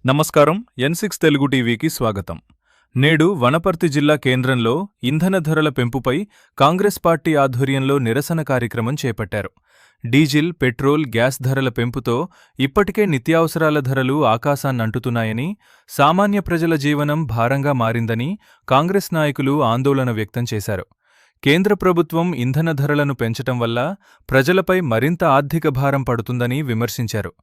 నమస్కారం. N6 తెలుగు టీవీకి స్వాగతం. నేడు వనపర్తి జిల్లా కేంద్రంలో ఇంధన ధరల పెంపుపై కాంగ్రెస్ పార్టీ ఆధ్వర్యంలో నిరసన కార్యక్రమం చేపట్టారు. డీజిల్, పెట్రోల్, గ్యాస్ ధరల పెంపుతో ఇప్పటికే నిత్యావసరాల ధరలు ఆకాశాన్నంటుతున్నాయని, సామాన్య ప్రజల జీవనం భారంగా మారిందని కాంగ్రెస్ నాయకులు ఆందోళన వ్యక్తం చేశారు. కేంద్ర ప్రభుత్వం ఇంధన ధరలను పెంచటం వల్ల ప్రజలపై మరింత ఆర్థిక భారం పడుతుందని విమర్శించారు.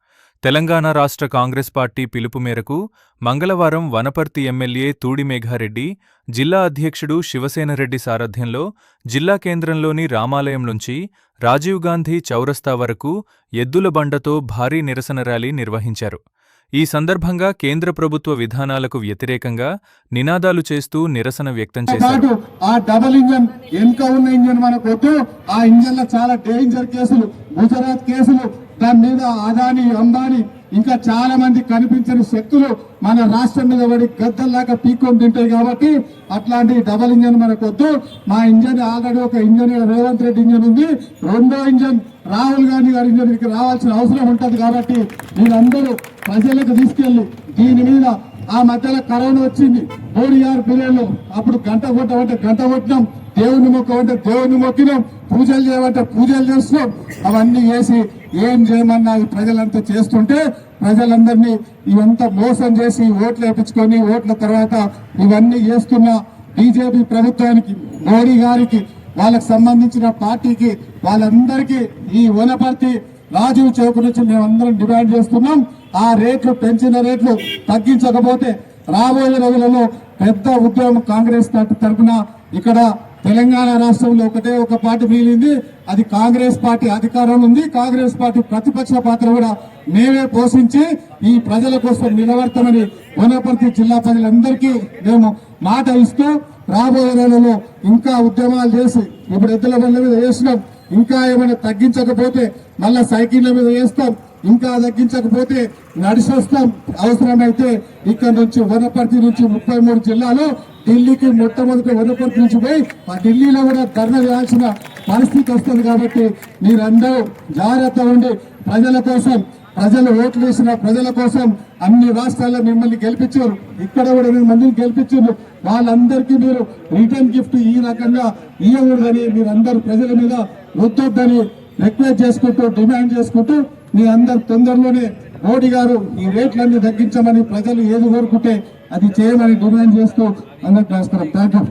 తెలంగాణ రాష్ట్ర కాంగ్రెస్ పార్టీ పిలుపు మేరకు మంగళవారం వనపర్తి ఎమ్మెల్యే తూడి మేఘారెడ్డి, జిల్లా అధ్యక్షుడు శివసేనరెడ్డి సారథ్యంలో జిల్లా కేంద్రంలోని రామాలయం నుంచి రాజీవ్ గాంధీ చౌరస్తా వరకు ఎద్దుల బండతో భారీ నిరసన ర్యాలీ నిర్వహించారు. ఈ సందర్భంగా కేంద్ర ప్రభుత్వ విధానాలకు వ్యతిరేకంగా నినాదాలు చేస్తూ నిరసన వ్యక్తం చేశారు. ఆ డబుల్ ఇంజన్ వెనుక ఉన్న ఇంజన్ మనకొద్దు. ఆ ఇంజన్ లో చాలా డేంజర్ కేసులు, గుజరాత్ కేసులు, దాని మీద అదాని, అంబానీ ఇంకా చాలా మంది కనిపించని శక్తులు మన రాష్ట్రం మీద పడి గద్దల్లాగా పీక్కొని తింటాయి. కాబట్టి అట్లాంటి డబల్ ఇంజన్ మనకొద్దు. మా ఇంజన్ ఆల్రెడీ ఒక ఇంజన్ రేవంత్ రెడ్డి ఇంజన్ ఉంది. రెండో ఇంజన్ రాహుల్ గాంధీ గారి ఇంజన్ రావాల్సిన అవసరం ఉంటుంది. కాబట్టి వీళ్ళందరూ ప్రజలకు తీసుకెళ్లి దీని మీద ఆ మధ్యలో కరోనా వచ్చింది. 36 పీరియడ్లో అప్పుడు గంట కొట్టమంటే గంట కొట్టినాం, దేవుని మొక్కమంటే దేవుని మొక్కినాం, పూజలు చేయమంటే పూజలు చేస్తున్నాం. అవన్నీ చేసి ఏం చేయమన్నా ప్రజలంతా చేస్తుంటే ప్రజలందరినీ ఇవంతా మోసం చేసి ఓట్లు వేయించుకొని ఓట్ల తర్వాత ఇవన్నీ చేస్తున్న బీజేపీ ప్రభుత్వానికి, మోడీ గారికి, వాళ్ళకు సంబంధించిన పార్టీకి, వాళ్ళందరికీ ఈ వనపర్తి రాజీవ్ చౌక్ నుంచి మేమందరం డిమాండ్ చేస్తున్నాం. ఆ రేట్లు పెంచిన రేట్లు తగ్గించకపోతే రాబోయే రోజులలో పెద్ద ఉద్యమం కాంగ్రెస్ తరఫున ఇక్కడ తెలంగాణ రాష్ట్రంలో ఒకటే ఒక పార్టీ మిగిలింది, అది కాంగ్రెస్ పార్టీ అధికారంలో ఉంది. కాంగ్రెస్ పార్టీ ప్రతిపక్ష పాత్ర కూడా మేమే పోషించి ఈ ప్రజల కోసం నిలబడతామని వనపర్తి జిల్లా ప్రజలందరికీ మేము మాట ఇస్తూ రాబోయే రోజులలో ఇంకా ఉద్యమాలు చేసి, ఇప్పుడు ఎద్దుల బండ్ల మీద వేసినాం, ఇంకా ఏమైనా తగ్గించకపోతే మళ్ళా సైకిళ్ల మీద వేస్తాం, ఇంకా తగ్గించకపోతే నడిచొస్తాం. అవసరమైతే ఇక్కడ నుంచి వనపర్తి నుంచి 33 జిల్లాలో ఢిల్లీకి మొట్టమొదటి వనపర్తి నుంచి పోయి ఆ ఢిల్లీలో కూడా ధర్నా చేయాల్సిన పరిస్థితి వస్తుంది. కాబట్టి మీరందరూ జాగ్రత్త ఉండి ప్రజల కోసం, ప్రజలు ఓట్లు వేసిన ప్రజల కోసం అన్ని రాష్ట్రాల్లో మిమ్మల్ని గెలిపించారు, ఇక్కడ కూడా మీరు మందిని గెలిపించారు. వాళ్ళందరికీ మీరు రిటర్న్ గిఫ్ట్ ఈ రకంగా ఇవ్వకూడదని మీరందరూ ప్రజల మీద వద్దొద్దని రిక్వెస్ట్ చేసుకుంటూ, డిమాండ్ చేసుకుంటూ మీ అందరు తొందరలోనే మోడీ గారు ఈ రేట్లన్నీ తగ్గించమని, ప్రజలు ఏది కోరుకుంటే అది చేయమని డిమాండ్ చేస్తూ అందరికి నమస్కారం. Thank you.